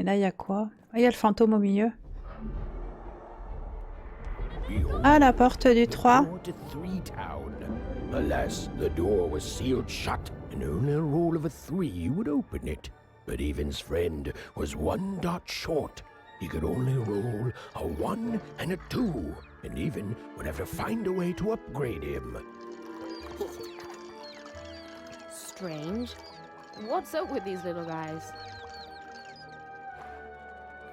Et là, il y a quoi? Ah, il y a le fantôme au milieu. Ah, la porte du 3. Alas, the door was sealed shut, and only a roll of a 3 would open it. But Evan's friend was 1 dot short. He could only roll a 1 and a 2, and Evan would have to find a way to upgrade him. Strange. What's up with these little guys?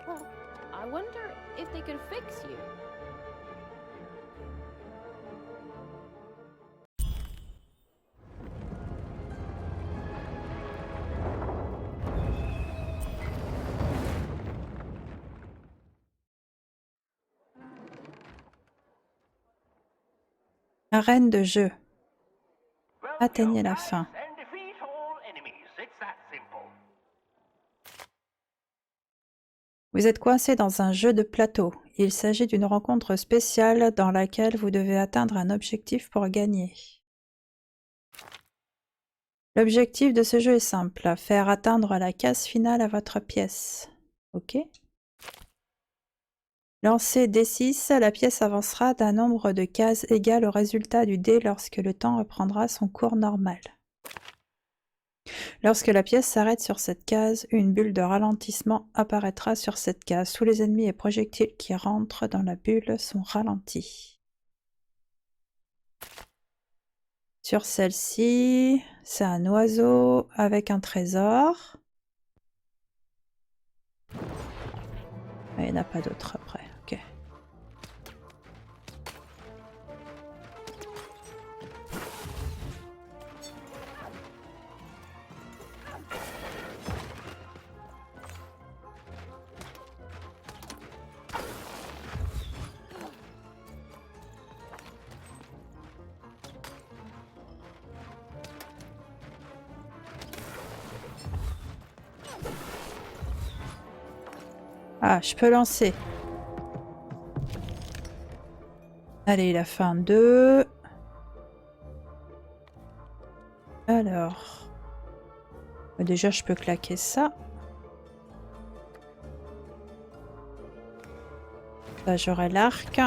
Well, I wonder if they could fix you. Arène de jeu. Atteignez la fin. Vous êtes coincé dans un jeu de plateau. Il s'agit d'une rencontre spéciale dans laquelle vous devez atteindre un objectif pour gagner. L'objectif de ce jeu est simple, faire atteindre la case finale à votre pièce. Ok. Lancez D6, la pièce avancera d'un nombre de cases égal au résultat du dé lorsque le temps reprendra son cours normal. Lorsque la pièce s'arrête sur cette case, une bulle de ralentissement apparaîtra sur cette case. Tous les ennemis et projectiles qui rentrent dans la bulle sont ralentis. Sur celle-ci, c'est un oiseau avec un trésor. Il n'y en a pas d'autre après, ok. Ah, je peux lancer. Allez, il a fait un 2. Alors. Déjà, je peux claquer ça. Là, j'aurai l'arc.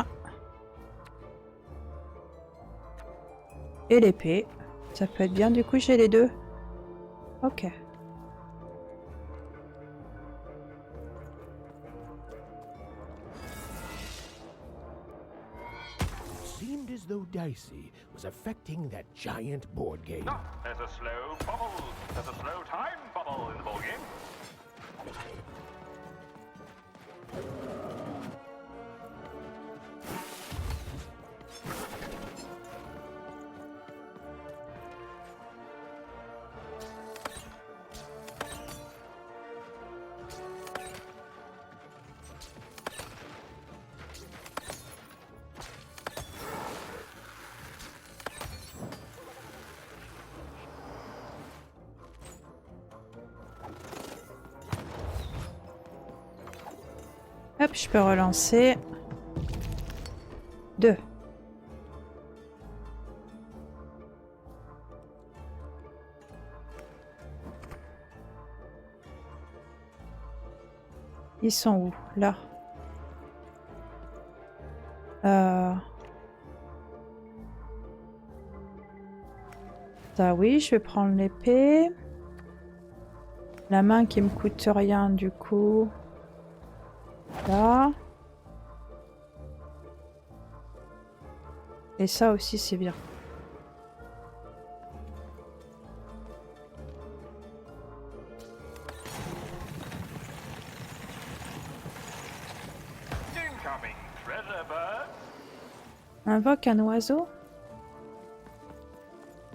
Et l'épée. Ça peut être bien, du coup, j'ai les deux. Ok. Seemed as though Dicey was affecting that giant board game. Ah, there's a slow bubble. There's a slow time bubble in the ball game. Hop, je peux relancer. 2. Ils sont où? Là. Ça oui, je vais prendre l'épée. La main qui me coûte rien du coup. Là. Et ça aussi c'est bien. Incoming treasure bird. Invoque un oiseau.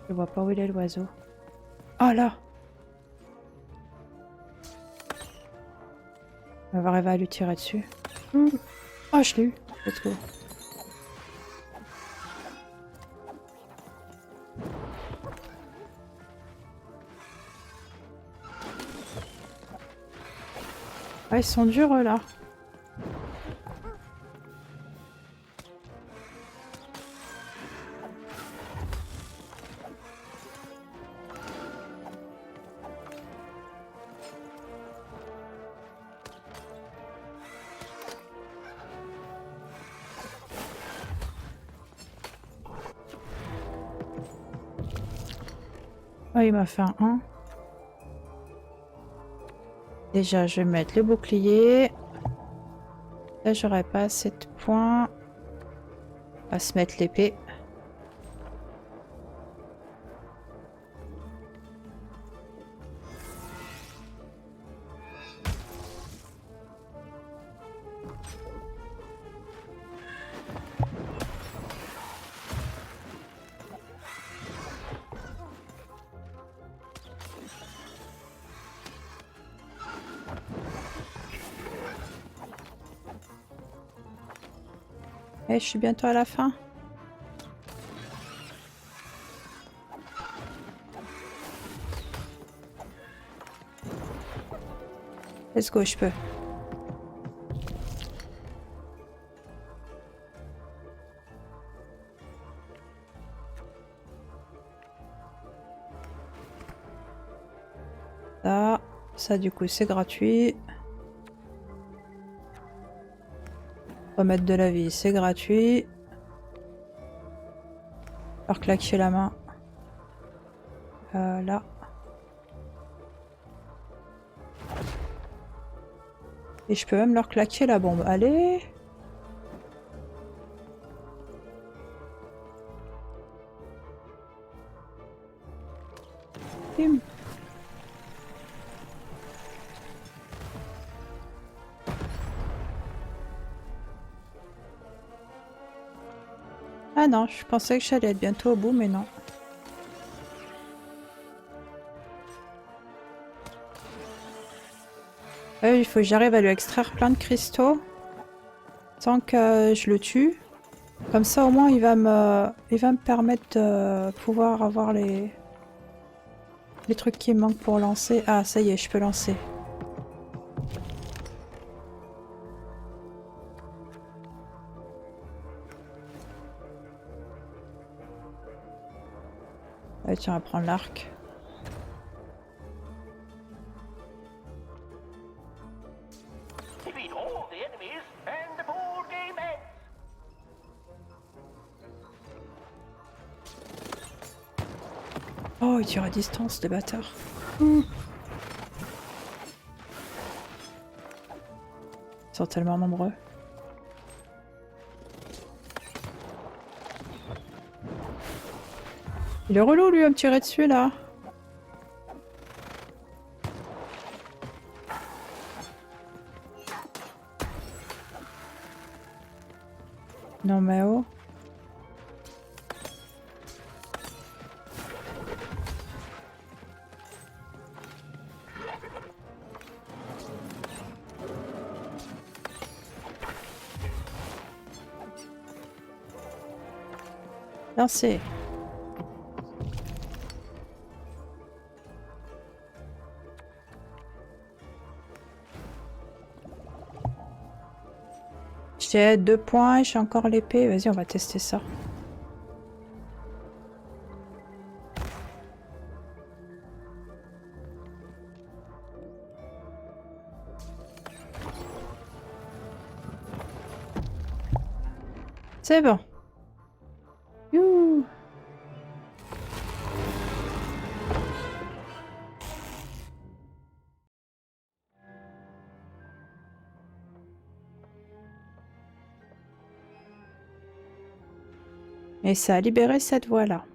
Je vois pas où il est l'oiseau. Oh là! On va arriver à lui tirer dessus. Oh, je l'ai eu. Let's go. Ah, ils sont durs là. Oh, il m'a fait un 1. Déjà, je vais mettre le bouclier. Là, j'aurais pas assez de points. On va se mettre l'épée. Et je suis bientôt à la fin. Let's go, je peux. Ça du coup c'est gratuit. Remettre de la vie, c'est gratuit. Leur claquer la main. Là. Et je peux même leur claquer la bombe. Allez! Bim. Ah non, je pensais que j'allais être bientôt au bout, mais non. Il faut que j'arrive à lui extraire plein de cristaux sans que je le tue. Comme ça, au moins, il va me permettre de pouvoir avoir les trucs qui me manquent pour lancer. Ah, ça y est, je peux lancer. Ouais, tiens, on va prendre l'arc. Defeat all the enemies, and the board game ends. Oh, il tire à distance, des bâtards. Ils sont tellement nombreux. Il est relou, lui, à me tirer dessus, là. Non, mais oh. Lancez. J'ai 2 points et j'ai encore l'épée. Vas-y, on va tester ça. C'est bon. Youhou. Et ça a libéré cette voie-là.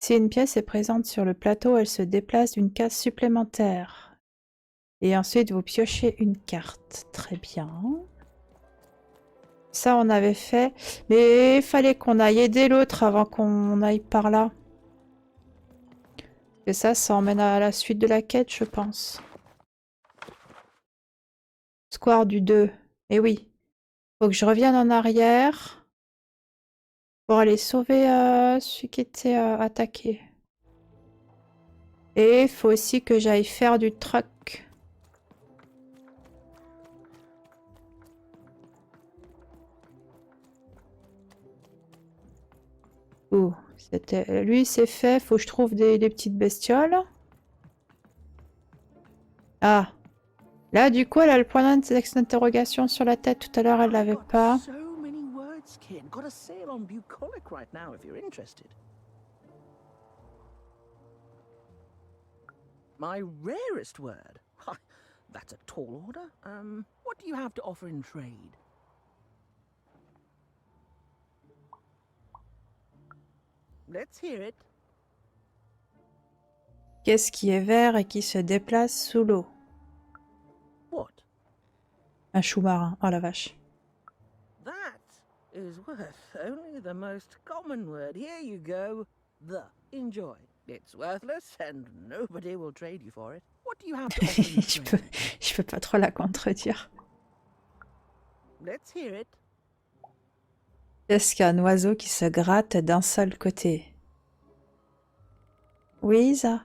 Si une pièce est présente sur le plateau, elle se déplace d'une case supplémentaire. Et ensuite, vous piochez une carte. Très bien. Ça, on avait fait. Mais il fallait qu'on aille aider l'autre avant qu'on aille par là. Et ça emmène à la suite de la quête, je pense. Square du 2. Eh oui. Faut que je revienne en arrière pour aller sauver celui qui était attaqué. Et il faut aussi que j'aille faire du truck. Ouh, lui c'est fait, faut que je trouve des petites bestioles. Ah, là du coup elle a le point d'interrogation sur la tête, tout à l'heure elle l'avait pas. Congrats, kid. Got a sale on bucolic right now if you're interested. My rarest word. Ha, that's a tall order. What do you have to offer in trade? Let's hear it. Qu'est-ce qui est vert et qui se déplace sous l'eau? What? Un chou marin. Oh la vache. That is worth only the most common word. Here you go. The. Enjoy. It's worthless and nobody will trade you for it. What do you have to offer in trade? Je peux pas trop la contredire. Let's hear it. Qu'est-ce qu'un oiseau qui se gratte d'un seul côté? Oui, Isa?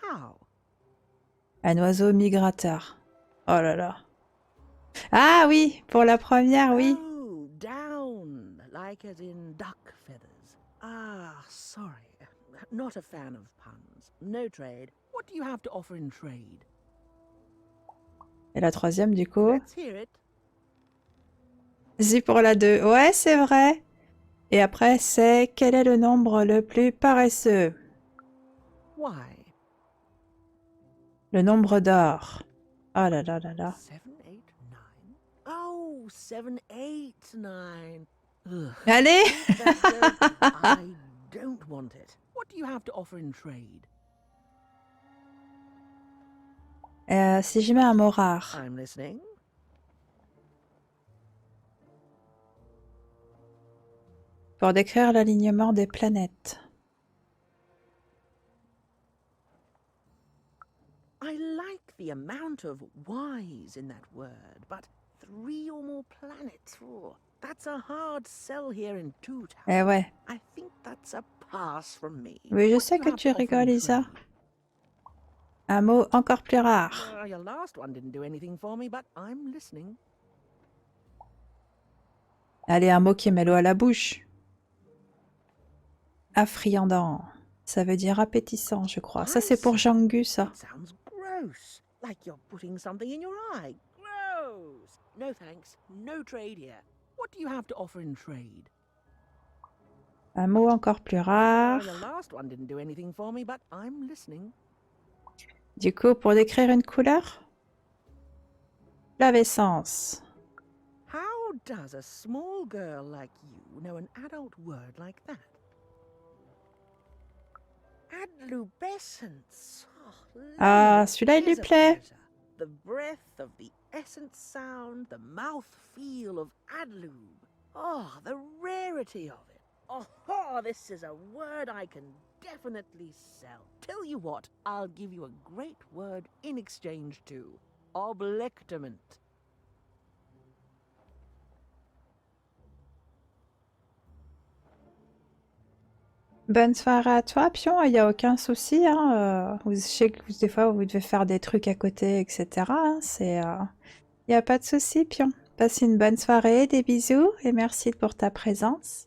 How? Un oiseau migrateur. Oh là là. Ah oui, pour la première, oui. Oh, down, like as in duck feathers. Ah, sorry. Not a fan of puns. No trade. What do you have to offer in trade? Et la troisième, du coup? Let's hear it. Si pour la 2. Ouais, c'est vrai. Et après, c'est quel est le nombre le plus paresseux? Why? Le nombre d'or. Oh là là là là. 7, 8, 9. Oh, 7, 8, 9. Ugh. Allez! That joke, I don't want it. What do you have to offer in trade? Si je mets un mot rare. I'm listening. Pour décrire l'alignement des planètes. I like the amount of Y's in that word, but 3 or more planets. Oh, that's a hard sell here in Two Towns. Eh ouais. I think that's a pass from me. Oui, je What sais do you que have tu to offer in rigoles, Isa. trade? Un mot encore plus rare. Your last one didn't do anything for me, but I'm listening. Allez, un mot qui met l'eau à la bouche. Affriandant. Ça veut dire appétissant, je crois. Ça, c'est pour Jangu, ça. It sounds gross, like you're putting something in your eye. Gross. No thanks. No trade here. What do you have to offer in trade? Un mot encore plus rare. Your last one didn't do anything for me, but I'm listening. Du coup, pour décrire une couleur? Flavescence. How does a small girl like you know an adult word like that? Adlubescence. Oh, Ah, Lord, celui-là, il lui is a plaît. pleasure. The breath of the essence sound, the mouth feel of adlube. Oh, the rarity of it. Oh, this is a word I can definitely sell. Tell you what, I'll give you a great word in exchange too. Oblectament. Bonne soirée à toi, Pion. Il n'y a aucun souci. Hein. Je sais que des fois, vous devez faire des trucs à côté, etc. Hein. Il n'y a pas de souci, Pion. Passe une bonne soirée, des bisous et merci pour ta présence.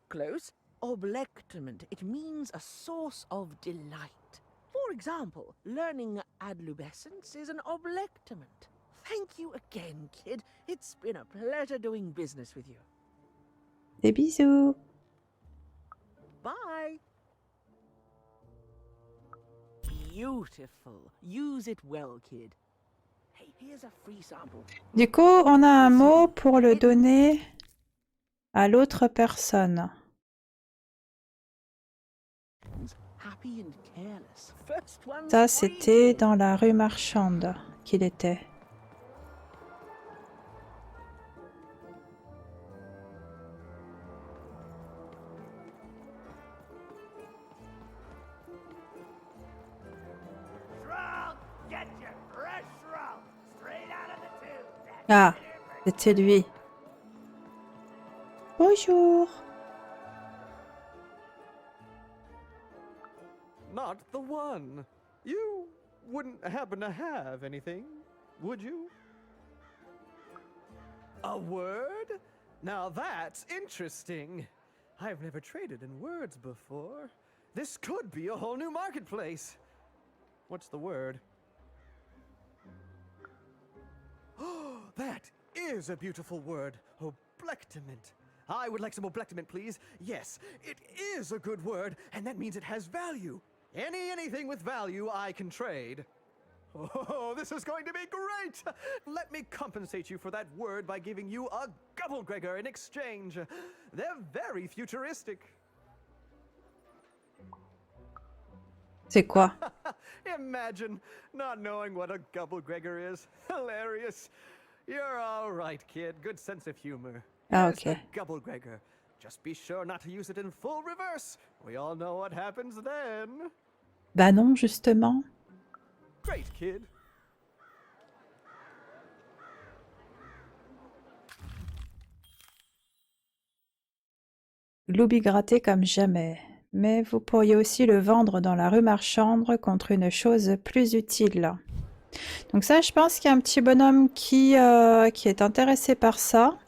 Close. Oblectament. It means a source of delight. For example, learning adlubescence is an oblectament. Thank you again, kid. It's been a pleasure doing business with you. Des bisous. Bye. Beautiful. Use it well, kid. Hey, here's a free sample. Du coup, on a un mot pour le donner à l'autre personne. Happy and careless. First one's Ça, free. c'était dans la rue marchande qu'il était. Shrug, get your fresh shrug, straight out of the tube. That's Ah, different. c'était lui. Bonjour. Not the one. You wouldn't happen to have anything, would you? A word? Now that's interesting. I've never traded in words before. This could be a whole new marketplace. What's the word? Oh, that is a beautiful word. Oblectament. I would like some oblectament, please. Yes, it is a good word, and that means it has value. Anything with value I can trade. Oh, this is going to be great! Let me compensate you for that word by giving you a gobblegregor in exchange. They're very futuristic. C'est quoi? Imagine not knowing what a gobblegregor is. Hilarious. You're all right, kid. Good sense of humor. Ah, Here's okay. the gobblegregor. Just be sure not to use it in full reverse. We all know what happens then. Bah non, justement. Great, kid. Loubi gratté comme jamais. Mais vous pourriez aussi le vendre dans la rue marchande contre une chose plus utile. Donc ça, je pense qu'il y a un petit bonhomme qui est intéressé par ça.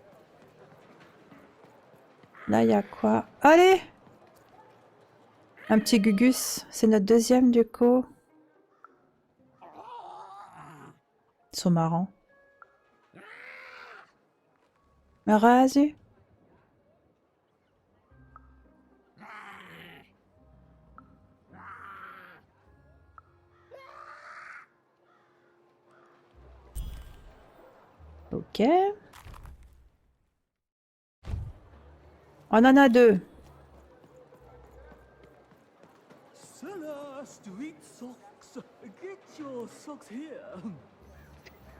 Là, il y a quoi? Allez! Un petit Gugus. C'est notre deuxième, du coup. Ils sont marrants. Razu. Ok. On en a deux.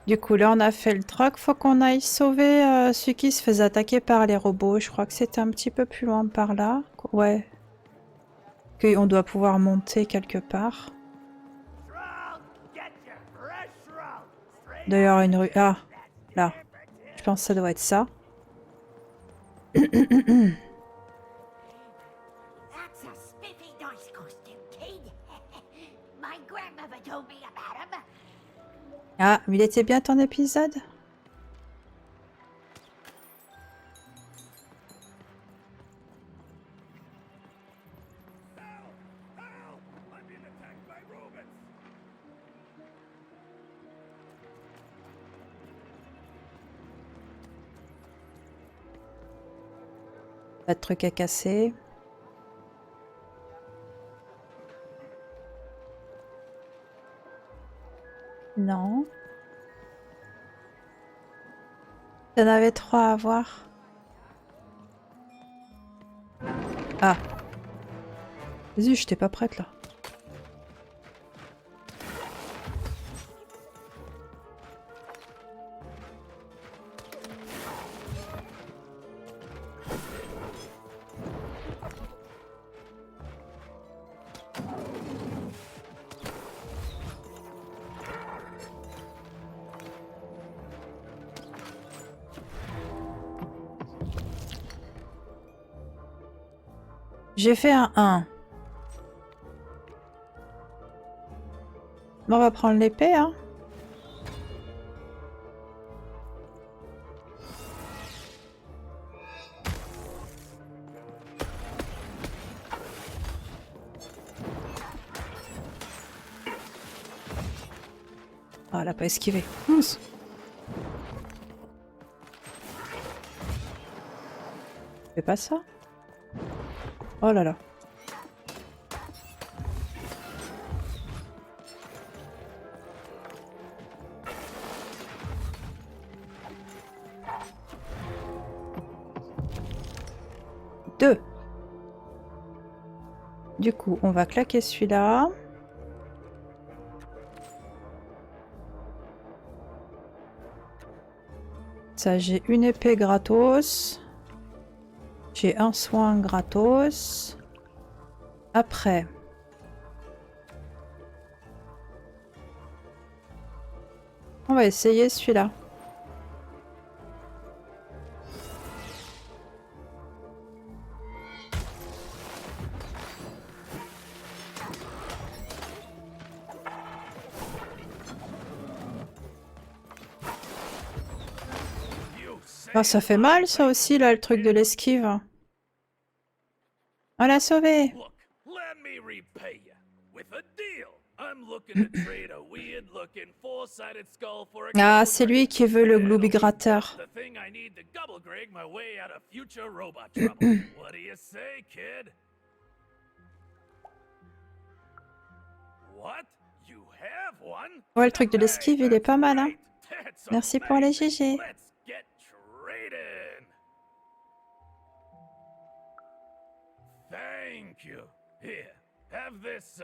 Du coup, là, on a fait le troc. Faut qu'on aille sauver celui qui se faisait attaquer par les robots. Je crois que c'était un petit peu plus loin par là. Ouais. Qu'on doit pouvoir monter quelque part. D'ailleurs, une rue... Ah, là. Je pense que ça doit être ça. That's a spiffy nice costume, kid. My grandmother told me about him. Ah, mais il était bien ton épisode? Pas de truc à casser. Non. Il y en avait 3 à voir. Ah. Vas-y, j'étais pas prête là. J'ai fait un 1. Bon, on va prendre l'épée, hein. Ah, elle a pas esquivé. Mince. Fais pas ça. Oh là là. Deux. Du coup, on va claquer celui-là. Ça, j'ai une épée gratos. J'ai un soin gratos. Après. On va essayer celui-là. Oh, ça fait mal ça aussi là, le truc de l'esquive. On l'a sauvé. Look, let me repay you with a deal. Ah, c'est lui qui veut le gloobie-gratteur. Ouais, le truc de l'esquive, il est pas mal, hein. Merci pour les GG. Thank you. Here, have this,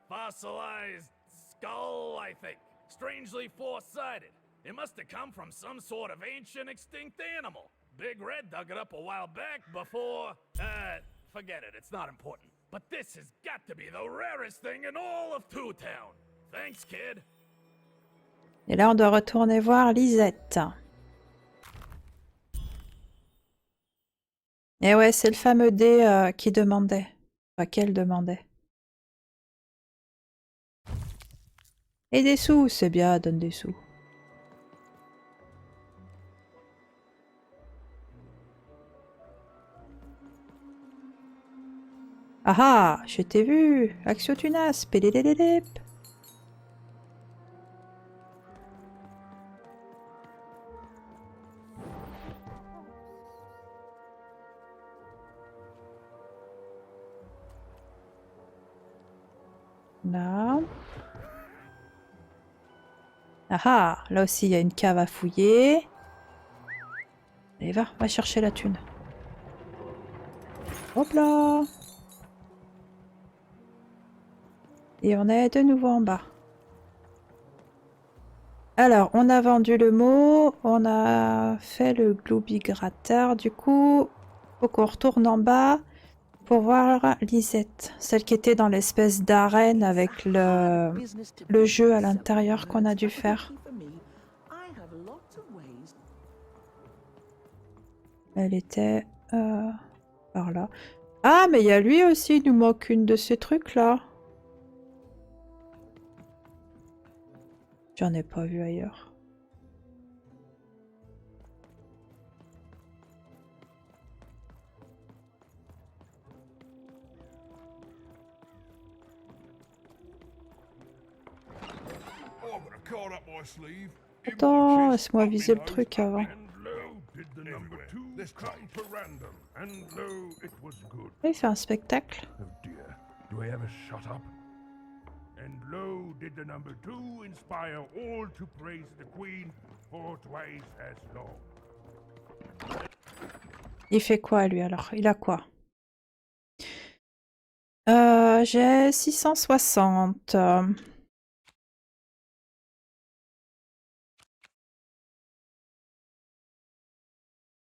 fossilized skull, I think. Strangely four-sided. It must have come from some sort of ancient extinct animal. Big Red dug it up a while back before, forget it, it's not important. But this has got to be the rarest thing in all of Two Town. Thanks, kid. Et là, on doit retourner voir Lisette. Et ouais, c'est le fameux dé qui demandait. Enfin, qu'elle demandait. Et des sous, c'est bien, donne des sous. Ah ah, je t'ai vu. Axio Tunas, pélélélélép. Là. Ah ah, là aussi il y a une cave à fouiller. Allez, va chercher la thune. Hop là. Et on est de nouveau en bas. Alors, on a vendu le mot, on a fait le gloobie-gratteur. Du coup, faut qu'on retourne en bas pour voir Lisette, celle qui était dans l'espèce d'arène avec le jeu à l'intérieur qu'on a dû faire. Elle était par là. Ah, mais il y a lui aussi, il nous manque une de ces trucs-là. J'en ai pas vu ailleurs. Attends, laisse-moi viser le truc avant. Il fait un spectacle. And lo, did the number 2 inspire all to praise the queen for twice as long. Il fait quoi lui alors? Il a quoi? J'ai 660.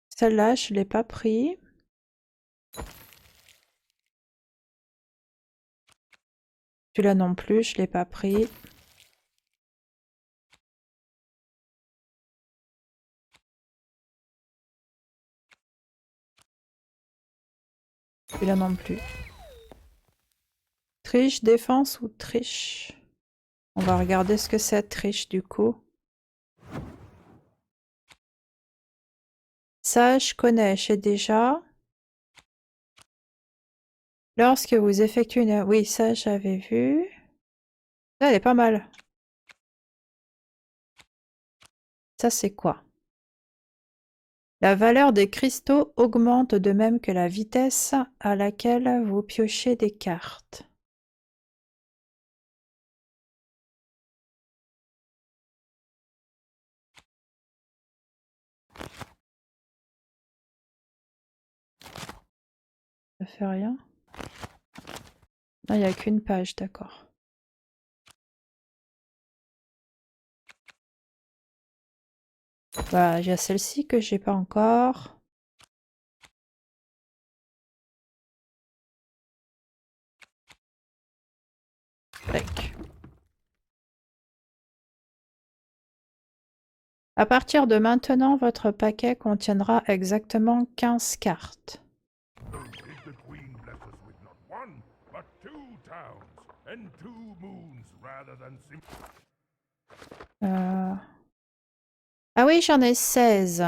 Celle-là, je l'ai pas pris. Celui-là non plus, je l'ai pas pris. Celui-là non plus. Triche, défense ou triche? On va regarder ce que c'est triche du coup. Ça, je connais, je sais déjà. Lorsque vous effectuez une... Oui, ça, j'avais vu. Ça, elle est pas mal. Ça, c'est quoi? La valeur des cristaux augmente de même que la vitesse à laquelle vous piochez des cartes. Ça fait rien. Non, il n'y a qu'une page, d'accord. Bah, j'ai celle-ci que j'ai pas encore. Tac. À partir de maintenant, votre paquet contiendra exactement 15 cartes. Ah oui, j'en ai 16.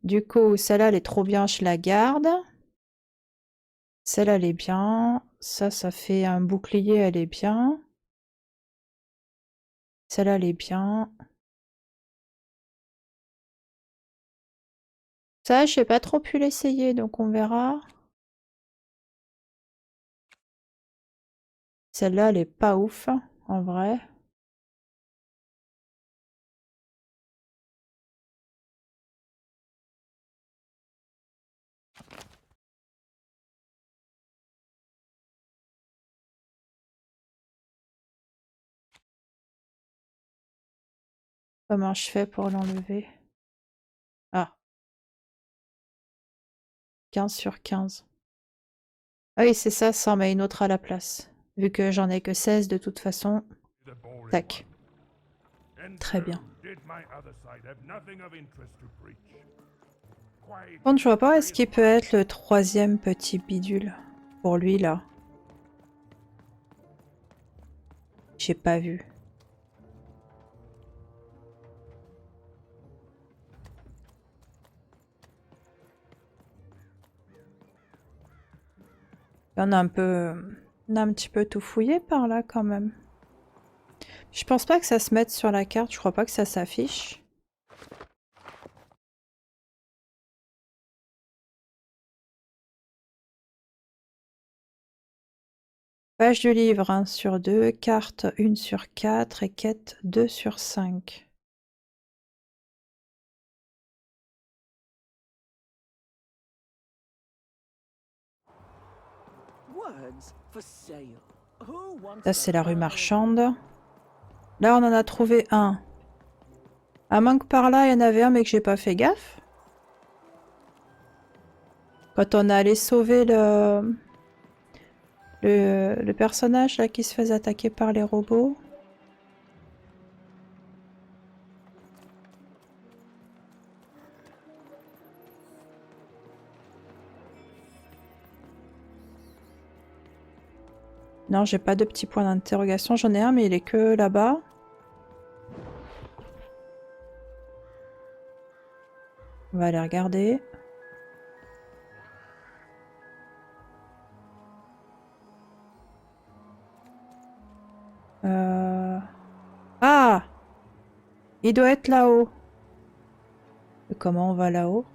Du coup, celle-là, elle est trop bien, je la garde. Celle-là, elle est bien. Ça fait un bouclier, elle est bien. Celle-là, elle est bien. Ça, j'ai pas trop pu l'essayer, donc on verra. Celle-là, elle est pas ouf, en vrai. Comment je fais pour l'enlever? Ah, 15 sur 15. Ah oui, c'est ça, ça en met une autre à la place. Vu que j'en ai que 16 de toute façon. The boring Tac. one. And Très so, bien. did my other side have nothing of interest to preach? Quite Par contre, je vois pas où est-ce serious qu'il peut être le troisième petit bidule. Pour lui, là. J'ai pas vu. On a un peu... On a un petit peu tout fouillé par là, quand même. Je pense pas que ça se mette sur la carte. Je crois pas que ça s'affiche. Page du livre 1 sur 2, carte 1 sur 4 et quête 2 sur 5. Words for sale. Who wants Ça, the c'est la rue fine- marchande. Là, on en a trouvé un. À moins que par là, il y en avait un, mais que j'ai pas fait gaffe. Quand on est allé sauver le personnage là qui se faisait attaquer par les robots. Non, j'ai pas de petit point d'interrogation. J'en ai un, mais il est que là-bas. On va aller regarder. Ah! Il doit être là-haut. Et comment on va là-haut?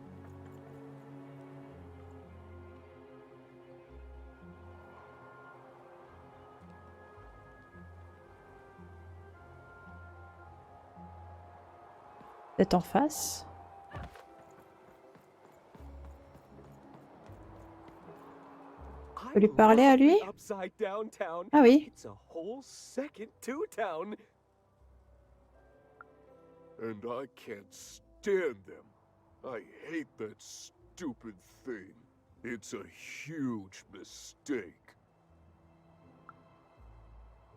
Peut-être en face? On peut lui parler à lui? Ah oui. It's a whole second two-town. And I can't stand them. I hate that stupid thing. It's a huge mistake.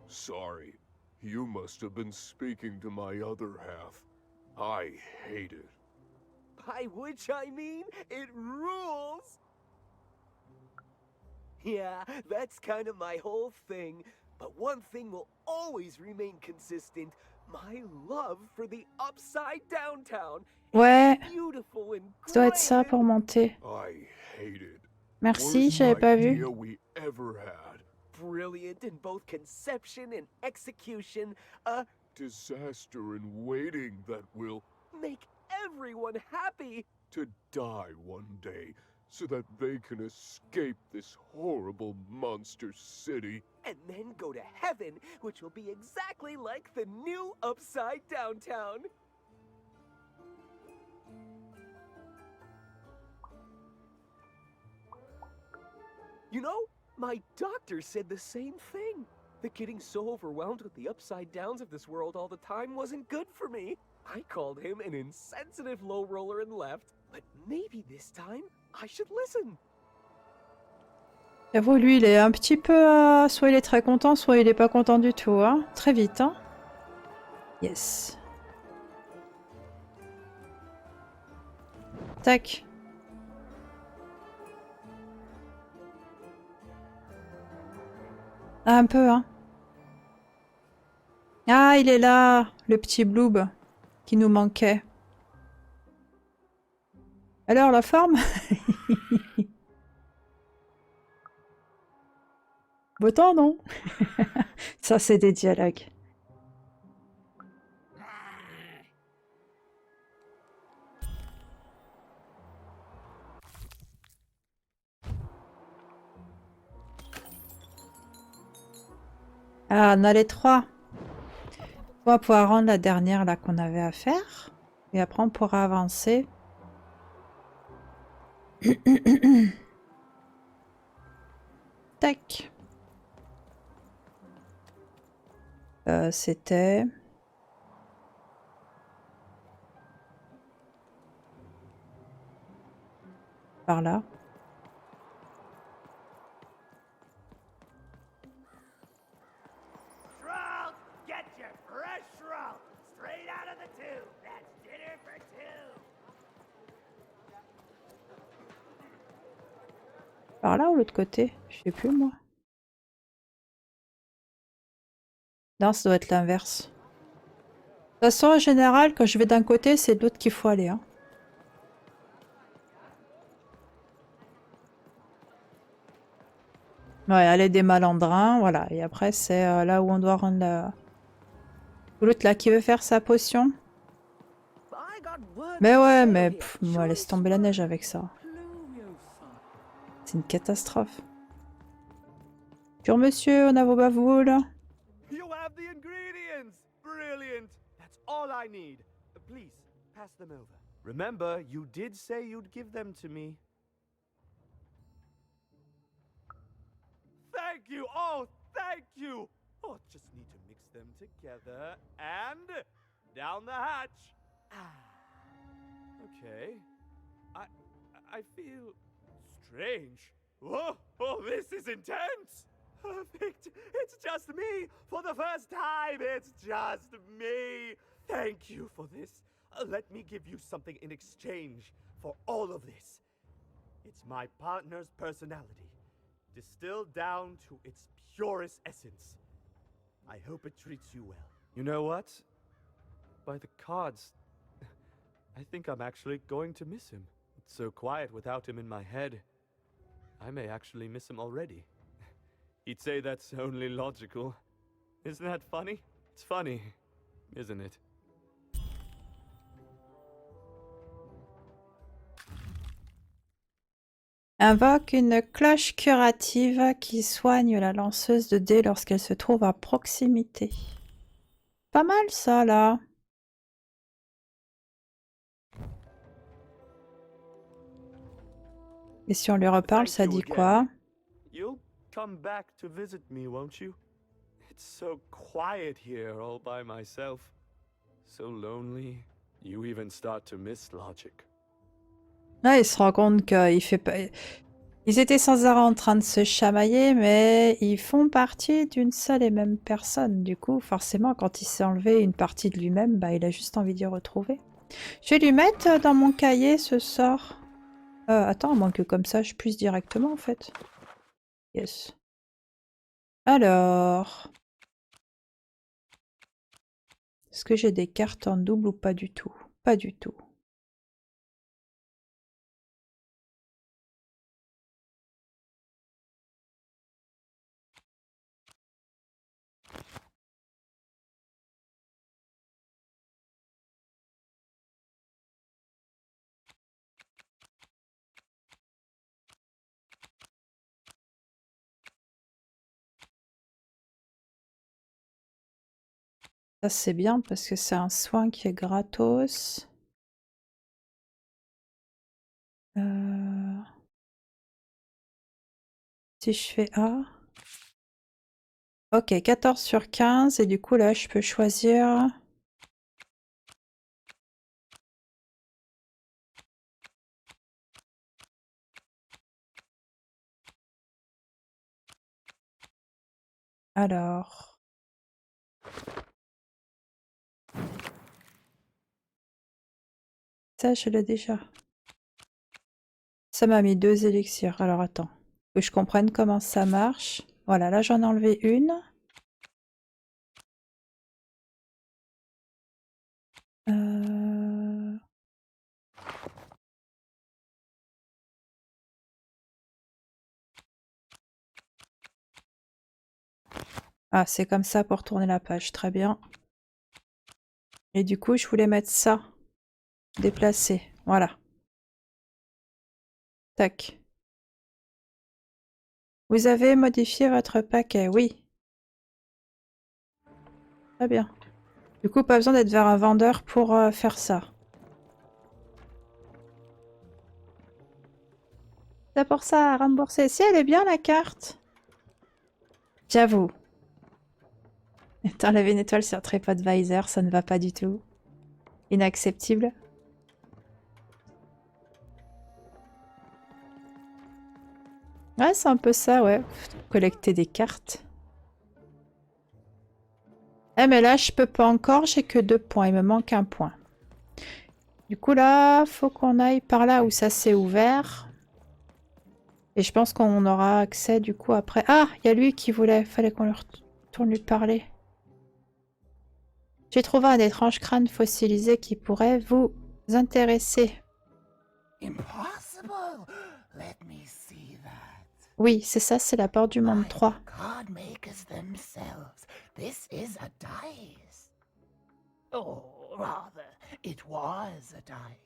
Sorry, you must have been speaking to my other half. I hate it. By which I mean, it rules! Yeah, that's kind of my whole thing. But one thing will always remain consistent. My love for the upside down town. Ouais. Beautiful and Ça doit être ça pour monter. I hate it. Merci, Worst j'avais pas vu. idea we ever had. Brilliant in both conception and execution. A Disaster in waiting that will make everyone happy. to die one day so that they can escape this horrible monster city. And then go to heaven, which will be exactly like the new upside down town. You know, my doctor said the same thing. That getting so overwhelmed with the upside downs of this world all the time wasn't good for me. I called him an insensitive low roller and left. But maybe this time, I should listen. J'avoue, lui, il est un petit peu... soit il est très content, soit il est pas content du tout. Hein. Très vite. Hein. Yes. Tac. Ah, un peu, hein. Ah, il est là, le petit bloob qui nous manquait. Alors, la forme? Beau temps, non? Ça, c'est des dialogues. Ah, on a les 3. On va pouvoir rendre la dernière là qu'on avait à faire. Et après, on pourra avancer. Tac. C'était... par là. Shroud, get your fresh shroud straight out of the tube. That's dinner for two. Par là ou l'autre côté? Je sais plus, moi. Non, ça doit être l'inverse. De toute façon, en général, quand je vais d'un côté, c'est de l'autre qu'il faut aller. Hein. Ouais, aller des malandrins, voilà. Et après, c'est là où on doit rendre la... L'autre là qui veut faire sa potion. Mais ouais, mais moi, laisse tomber la neige avec ça. C'est une catastrophe. Bonjour monsieur, on a vos bavoules. You have the ingredients! Brilliant! That's all I need. Please, pass them over. Remember, you did say you'd give them to me. Thank you! Oh, thank you! Oh, just need to mix them together and down the hatch. Okay. I feel strange. Whoa! Oh, this is intense! Perfect! It's just me! For the first time, it's just me! Thank you for this. Let me give you something in exchange for all of this. It's my partner's personality, distilled down to its purest essence. I hope it treats you well. You know what? By the cards, I think I'm actually going to miss him. It's so quiet without him in my head. I may actually miss him already. He'd say that's only logical. Isn't that funny? It's funny, isn't it? Invoque une cloche curative qui soigne la lanceuse de dés lorsqu'elle se trouve à proximité. Pas mal ça là. Et si on lui reparle, ça dit quoi? You'll come back to visit me, won't you? It's so quiet here all by myself. So lonely. You even start to miss logic. Là, il se rend compte qu'il fait pas... Ils étaient sans arrêt en train de se chamailler, mais ils font partie d'une seule et même personne. Du coup, forcément, quand il s'est enlevé une partie de lui-même, bah, il a juste envie d'y retrouver. Je vais lui mettre dans mon cahier ce sort. Attends, à moins que comme ça, je puisse directement, en fait. Yes. Alors... Est-ce que j'ai des cartes en double ou pas du tout? Pas du tout. Ça, c'est bien parce que c'est un soin qui est gratos. Si je fais A... Ok, 14 sur 15. Et du coup, là, je peux choisir... Alors... Ça, je l'ai déjà. Ça m'a mis 2 élixirs. Alors, attends. Que je comprenne comment ça marche. Voilà, là, j'en ai enlevé une. Ah, c'est comme ça pour tourner la page, très bien. Et du coup, je voulais mettre ça. Déplacer, voilà. Tac. Vous avez modifié votre paquet, oui. Très bien. Du coup, pas besoin d'être vers un vendeur pour faire ça. C'est pour ça à rembourser. Si, elle est bien la carte. J'avoue. T'enlèves une étoile sur TripAdvisor, ça ne va pas du tout. Inacceptable. Ouais, c'est un peu ça, ouais. Collecter des cartes. Eh, mais là, je peux pas encore, j'ai que 2 points. Il me manque un point. Du coup, là, faut qu'on aille par là où ça s'est ouvert. Et je pense qu'on aura accès, du coup, après... Ah, il y a lui qui voulait... Fallait qu'on lui retourne lui parler. J'ai trouvé un étrange crâne fossilisé qui pourrait vous intéresser. Impossible! Let me see that. Oui, c'est ça, c'est la porte du monde 3. Card makers themselves. This is a dice. Or rather, it was a dice.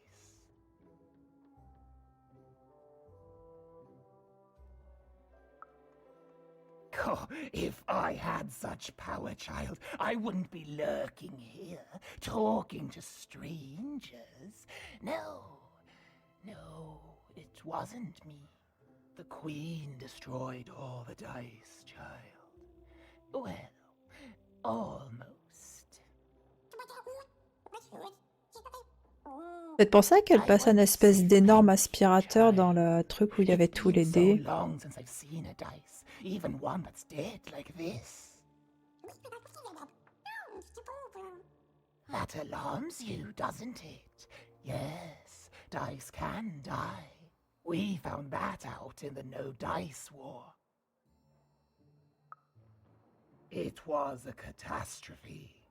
Oh, if I had such power, child, I wouldn't be lurking here, talking to strangers. No, no, it wasn't me. The Queen destroyed all the dice, child. Well, almost. C'est pour ça qu'elle passe un espèce d'énorme aspirateur dans le truc où il y avait tous les dés. So long since I've seen a dice, even one that's dead like this. That alarms you, doesn't it? Yes, dice can die. We found that out in the No Dice War. It was a catastrophe.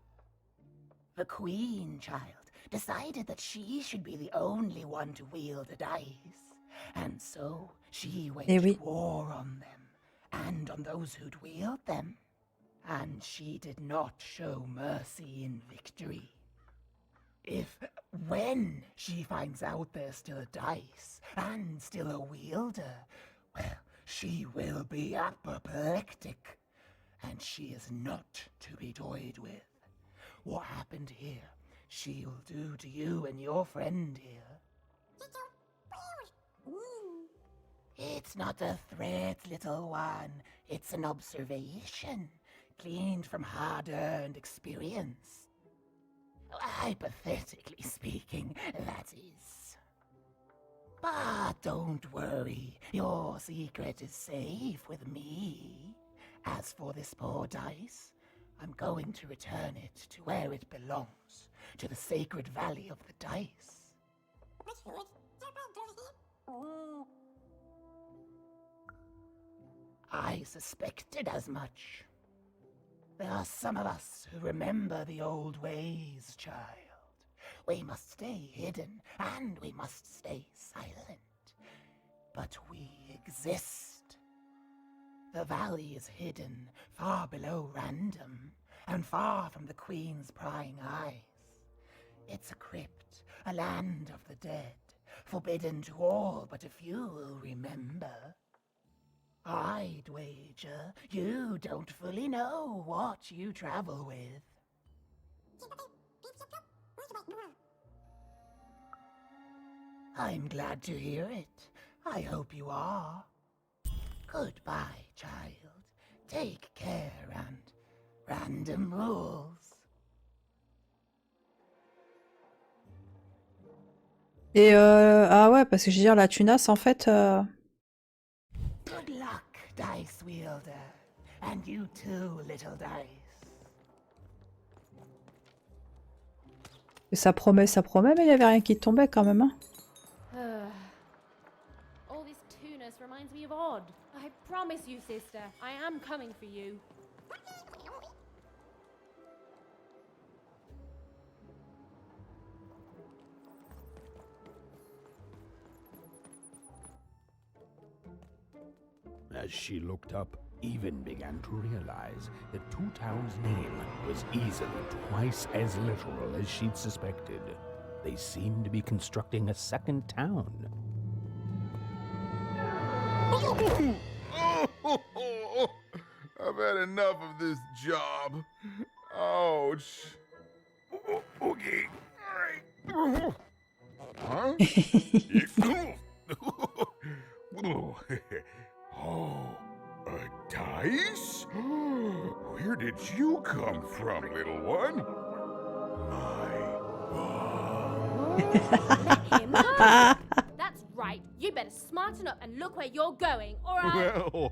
The Queen, child, decided that she should be the only one to wield a dice. And so she waged war on them, and on those who'd wield them. And she did not show mercy in victory. When she finds out there's still a dice, and still a wielder, well, she will be apoplectic. And she is not to be toyed with. What happened here, she'll do to you and your friend here. It's not a threat, little one. It's an observation, gleaned from hard-earned experience. Hypothetically speaking, that is. But don't worry, your secret is safe with me. As for this poor dice, I'm going to return it to where it belongs, to the sacred valley of the dice. I suspected as much. There are some of us who remember the old ways, child. We must stay hidden, and we must stay silent. But we exist. The valley is hidden far below random, and far from the Queen's prying eyes. It's a crypt, a land of the dead, forbidden to all but a few will remember. I'd wager you don't fully know what you travel with. I'm glad to hear it. I hope you are. Goodbye, child. Take care and random rules. Et ah ouais, parce que je veux dire, la tunasse, en fait... Good luck, dice wielder. And you too, little dice. Ça promet, mais il n'y avait rien qui tombait quand même. Hein. All this tunus reminds me of Odd. I promise you, sister, I am coming for you. As she looked up, even began to realize that Two Town's name was easily twice as literal as she'd suspected. They seemed to be constructing a second town. I've had enough of this job. Ouch. Okay. All right. Oh, a dice? Where did you come from, little one? Let him go. That's right. You better smarten up and look where you're going, or I... Well,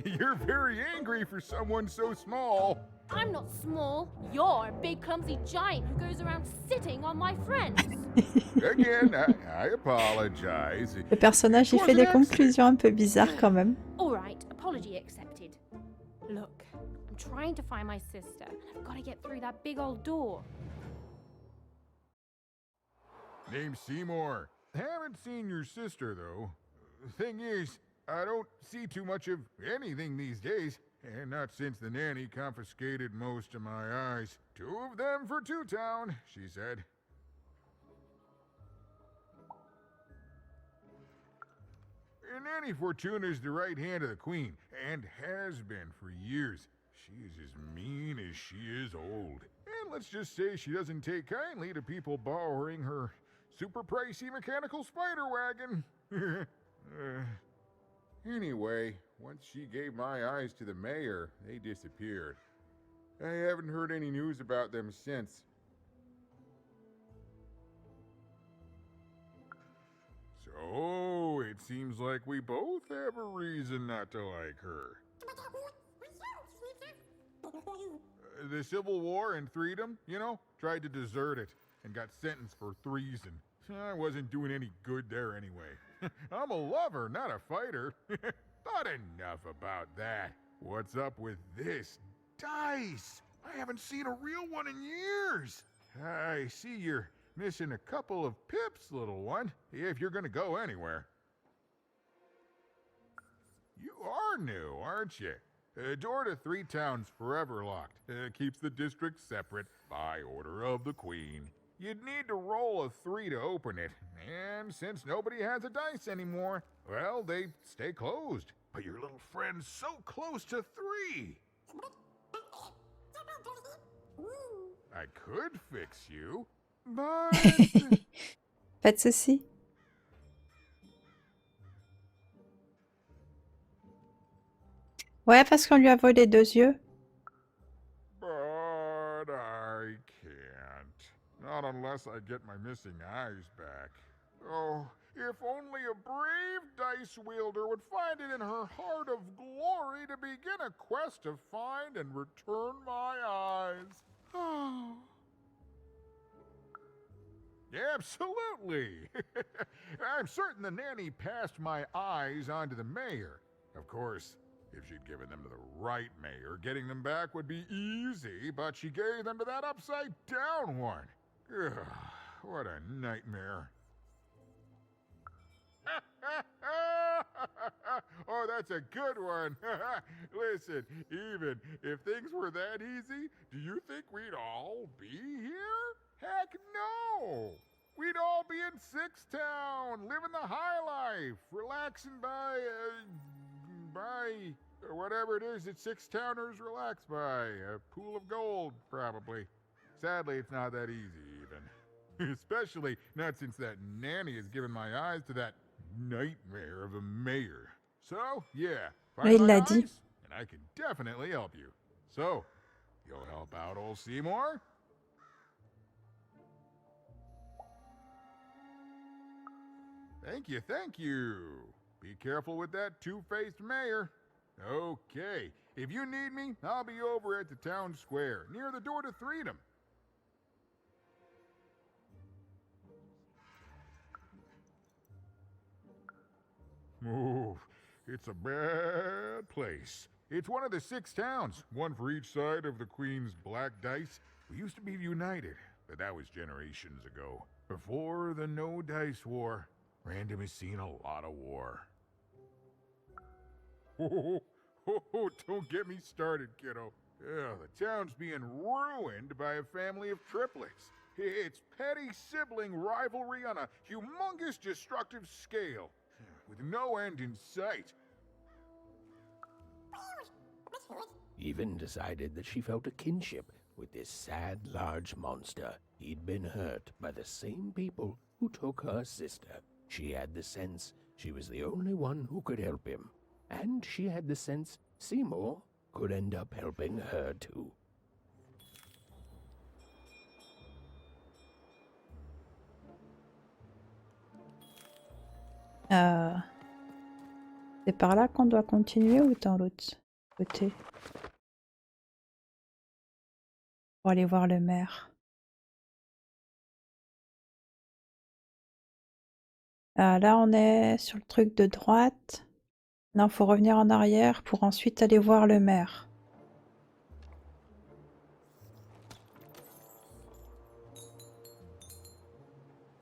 you're very angry for someone so small. I'm not small. You're a big, clumsy giant who goes around sitting on my friends. Again, I apologize. Le personnage, il fait des conclusions un peu bizarres quand même. All right, apology accepted. Look, I'm trying to find my sister, and I've got to get through that big old door. Name's Seymour. Haven't seen your sister, though. Thing is, I don't see too much of anything these days, and not since the nanny confiscated most of my eyes. 2 of them for Two Town, she said. Nanny Fortuna's the right hand of the queen, and has been for years. She's as mean as she is old. And let's just say she doesn't take kindly to people borrowing her super pricey mechanical spider wagon. Anyway, once she gave my eyes to the mayor, they disappeared. I haven't heard any news about them since. So, it seems like we both have a reason not to like her. The Civil War and freedom, you know, tried to desert it and got sentenced for treason. I wasn't doing any good there anyway. I'm a lover, not a fighter. But enough about that. What's up with this? Dice! I haven't seen a real one in years. I see you're missing a couple of pips, little one, if you're gonna go anywhere. You are new, aren't you? Door to Three Towns forever locked. Keeps the district separate by order of the Queen. You'd need to roll a 3 to open it, and since nobody has a dice anymore, well, they stay closed. But your little friend's so close to 3. I could fix you, but... Pas de soucis. Ouais, parce qu'on lui a volé 2 yeux. But I can't. Not unless I get my missing eyes back. Oh, if only a brave dice wielder would find it in her heart of glory to begin a quest to find and return my eyes. Oh. Absolutely. I'm certain the nanny passed my eyes on to the mayor. Of course, if she'd given them to the right mayor, getting them back would be easy, but she gave them to that upside-down one. Ugh, what a nightmare. Oh, that's a good one. Listen, even if things were that easy, do you think we'd all be here? Heck no! We'd all be in Sixtown, living the high life, relaxing by whatever it is that Sixtowners relax by. A pool of gold, probably. Sadly, it's not that easy, even. Especially not since that nanny has given my eyes to that nightmare of a mayor. So, yeah, find my eyes, and I can definitely help you. So, you'll help out old Seymour? Thank you, thank you. Be careful with that two-faced mayor. Okay, if you need me, I'll be over at the town square, near the door to Freedom. Oh, it's a bad place. It's one of the 6 towns, one for each side of the Queen's black dice. We used to be united, but that was generations ago. Before the No Dice War. Random has seen a lot of war. Oh, don't get me started, kiddo. Yeah, the town's being ruined by a family of triplets. It's petty sibling rivalry on a humongous destructive scale, with no end in sight. Even decided that she felt a kinship with this sad, large monster. He'd been hurt by the same people who took her sister. She had the sense she was the only one who could help him. And she had the sense Seymour could end up helping her too. C'est par là qu'on doit continuer ou dans l'autre côté? Pour aller voir le maire. Là, on est sur le truc de droite. Non, faut revenir en arrière pour ensuite aller voir le maire.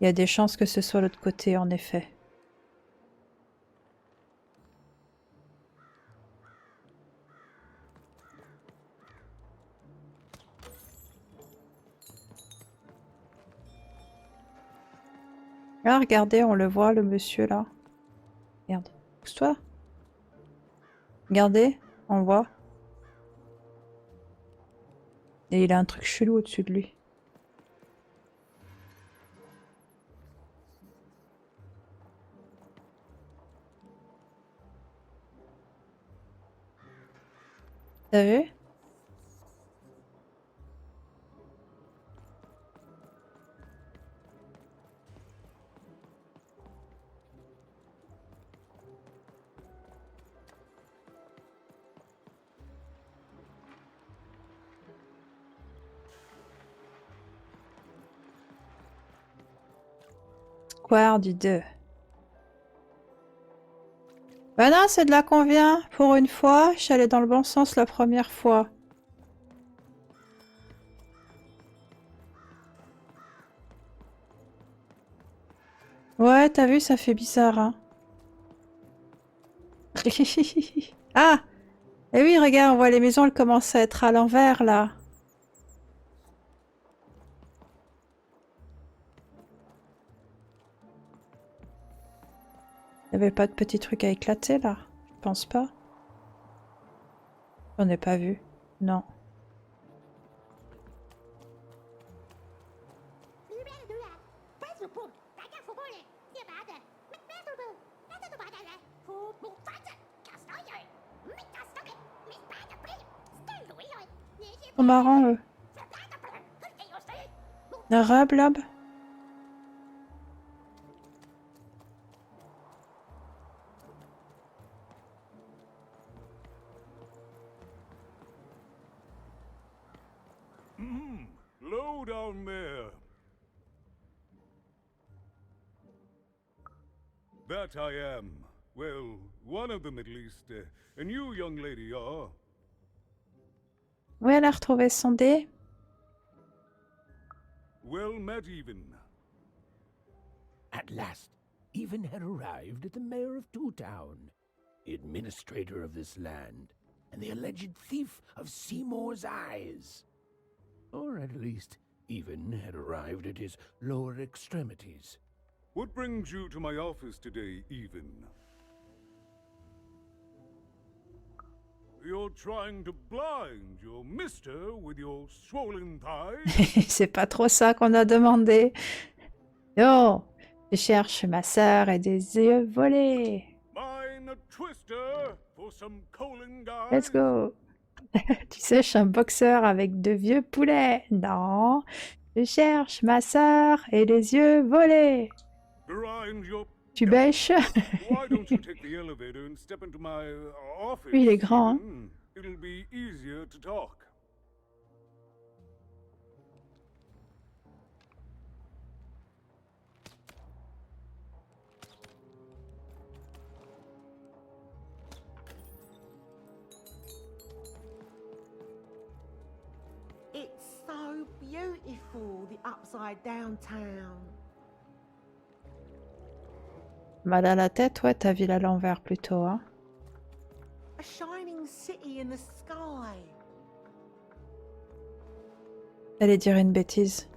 Il y a des chances que ce soit l'autre côté, en effet. Ah, regardez, on le voit, le monsieur, là. Regarde, pousse-toi. Regardez, on le voit. Et il a un truc chelou au-dessus de lui. T'as vu? Square du 2. Bah non, c'est de là qu'on vient. Pour une fois, je suis allée dans le bon sens la première fois. Ouais, t'as vu, ça fait bizarre, hein. Ah! Eh oui, regarde, on voit les maisons, elles commencent à être à l'envers, là. Il n'y avait pas de petit truc à éclater, là? Je pense pas. On n'est pas vu. Non. Ils sont marrants, eux. Arabe, là. Low down there. That I am. Well, one of them at least. And you, young lady, are? Oui, elle a retrouvé son dé. Well met, Even. At last, Even had arrived at the mayor of Two Town, the administrator of this land, and the alleged thief of Seymour's eyes. Or at least, Even had arrived at his lower extremities. What brings you to my office today, Even? You're trying to blind your mister with your swollen thighs? C'est pas trop ça qu'on a demandé. Yo, je cherche ma sœur et des yeux volés. Mine a twister for some colon guys. Let's go. Tu sais, je suis un boxeur avec de vieux poulets. Non, je cherche ma sœur et les yeux volés. Grind your... Tu bêches? Why don't you take the elevator and step into my office? Lui, il est grand, hein. It'll be easier to talk. It's so beautiful, the upside down town. Mal à la tête, ouais, ta ville à l'envers plutôt, hein. A shining floating city in the sky. Allez dire une bêtise.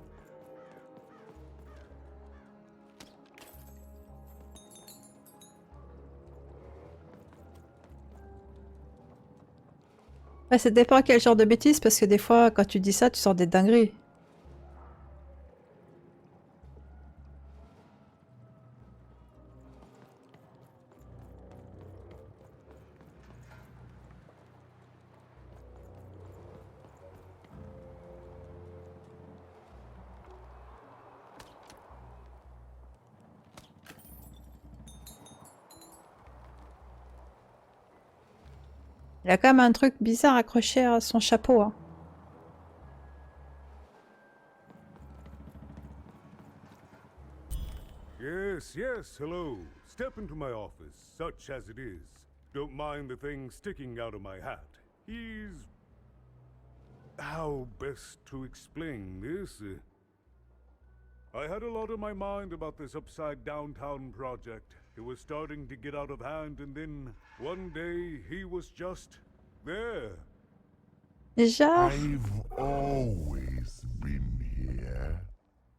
Ouais, ça dépend quel genre de bêtises, parce que des fois, quand tu dis ça, tu sors des dingueries. Il a quand même un truc bizarre accroché à son chapeau. Hein. Yes, yes, hello. Step into my office, such as it is. Don't mind the thing sticking out of my hat. He's... How best to explain this? I had a lot on my mind about this upside downtown project. It was starting to get out of hand, and then one day he was just there. Déjà? I've always been here.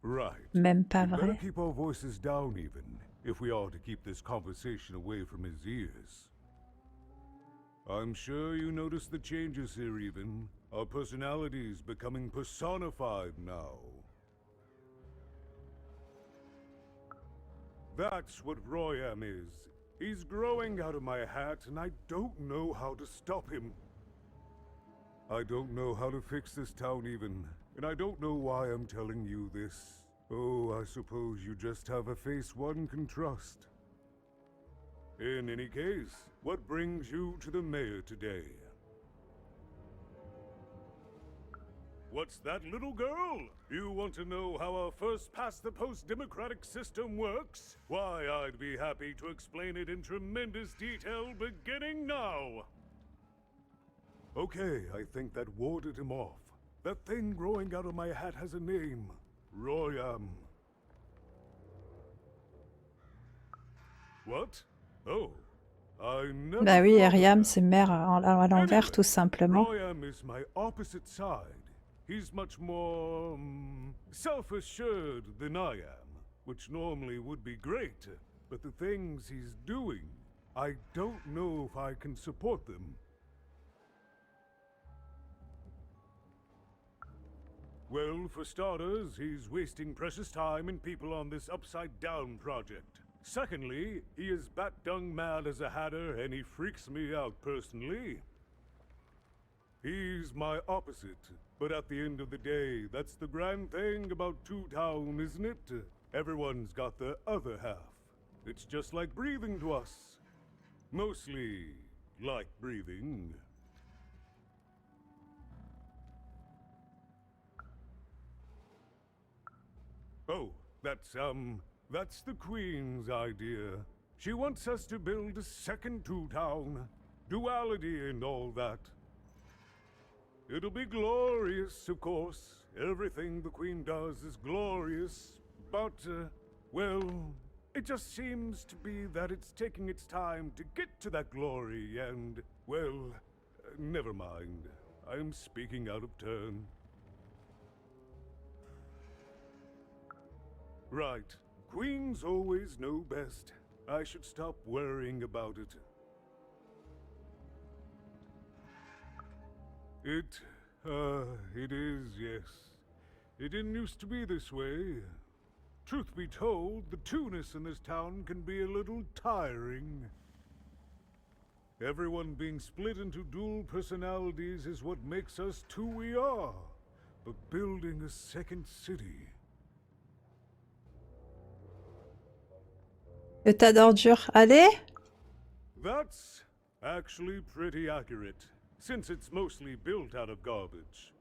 Right. Même pas We'd better vrai. keep our voices down even, if we are to keep this conversation away from his ears. I'm sure you noticed the changes here even. Our personalities becoming personified now. That's what Royam is. He's growing out of my hat, and I don't know how to stop him. I don't know how to fix this town even, and I don't know why I'm telling you this. Oh, I suppose you just have a face one can trust. In any case, what brings you to the mayor today? What's that, little girl? You want to know how our first-past-the-post democratic system works? Why, I'd be happy to explain it in tremendous detail beginning now. Okay, I think that warded him off. That thing growing out of my hat has a name. Royam. What? Oh. I never Bah oui, thought of Eriam, that. c'est mère à l'envers, Anyway, tout simplement. Royam is my opposite side. He's much more self-assured than I am, which normally would be great, but the things he's doing, I don't know if I can support them. Well, for starters, he's wasting precious time and people on this upside-down project. Secondly, he is bat-dung mad as a hatter, and he freaks me out personally. He's my opposite, but at the end of the day, that's the grand thing about Two Town, isn't it? Everyone's got the other half. It's just like breathing to us. Mostly like breathing. Oh, that's the Queen's idea. She wants us to build a second Two Town. Duality and all that. It'll be glorious, of course. Everything the Queen does is glorious. But, well, it just seems to be that it's taking its time to get to that glory and, well, never mind. I'm speaking out of turn. Right. Queens always know best. I should stop worrying about it. It is, yes. It didn't used to be this way. Truth be told, the two-ness in this town can be a little tiring. Everyone being split into dual personalities is what makes us who we are. But building a second city... Le tas d'ordures. Allez! That's actually pretty accurate, since it's mostly built out of garbage.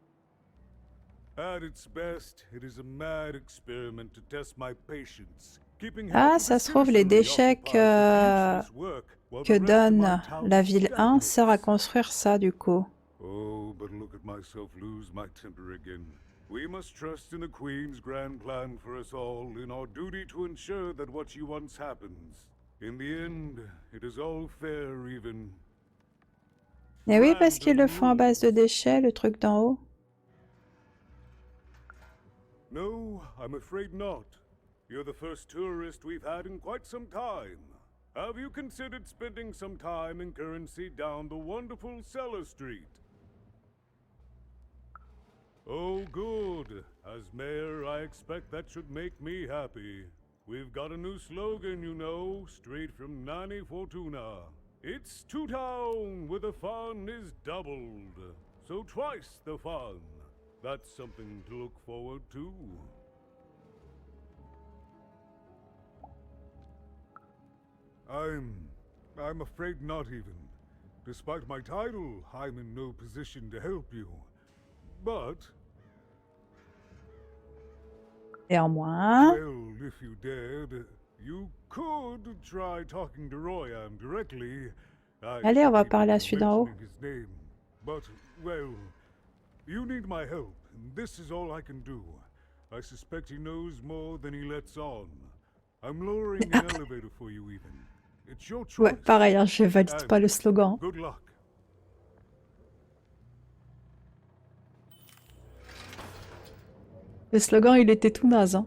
At its best, it is a mad experiment to test my patience, keeping Ah, ça se trouve, les déchets que donne la ville 1 sert à construire ça, du coup. Oh, but look at myself lose my temper again. We must trust in the Queen's grand plan for us all, in our duty to ensure that what she wants happens. In the end, it is all fair even. Et oui, parce qu'ils le font à base de déchets, le truc d'en haut. No, I'm afraid not. You're the first tourist we've had in quite some time. Have you considered spending some time in currency down the wonderful Cellar Street? Oh, good. As mayor, I expect that should make me happy. We've got a new slogan, you know, straight from Nani Fortuna. It's to town where the fun is doubled. So twice the fun. That's something to look forward to. I'm afraid not even. Despite my title, I'm in no position to help you. But... Néanmoins... Well, if you dared, you could try talking to Royam directly. Allez, on va parler à celui d'en haut. His name. But, well, you need my help, and this is all I can do. I suspect he knows more than he lets on. I'm lowering an elevator for you even. It's your choice. Ouais, pareil, hein, je valide pas le slogan. Good luck. Le slogan, il était tout naze, hein.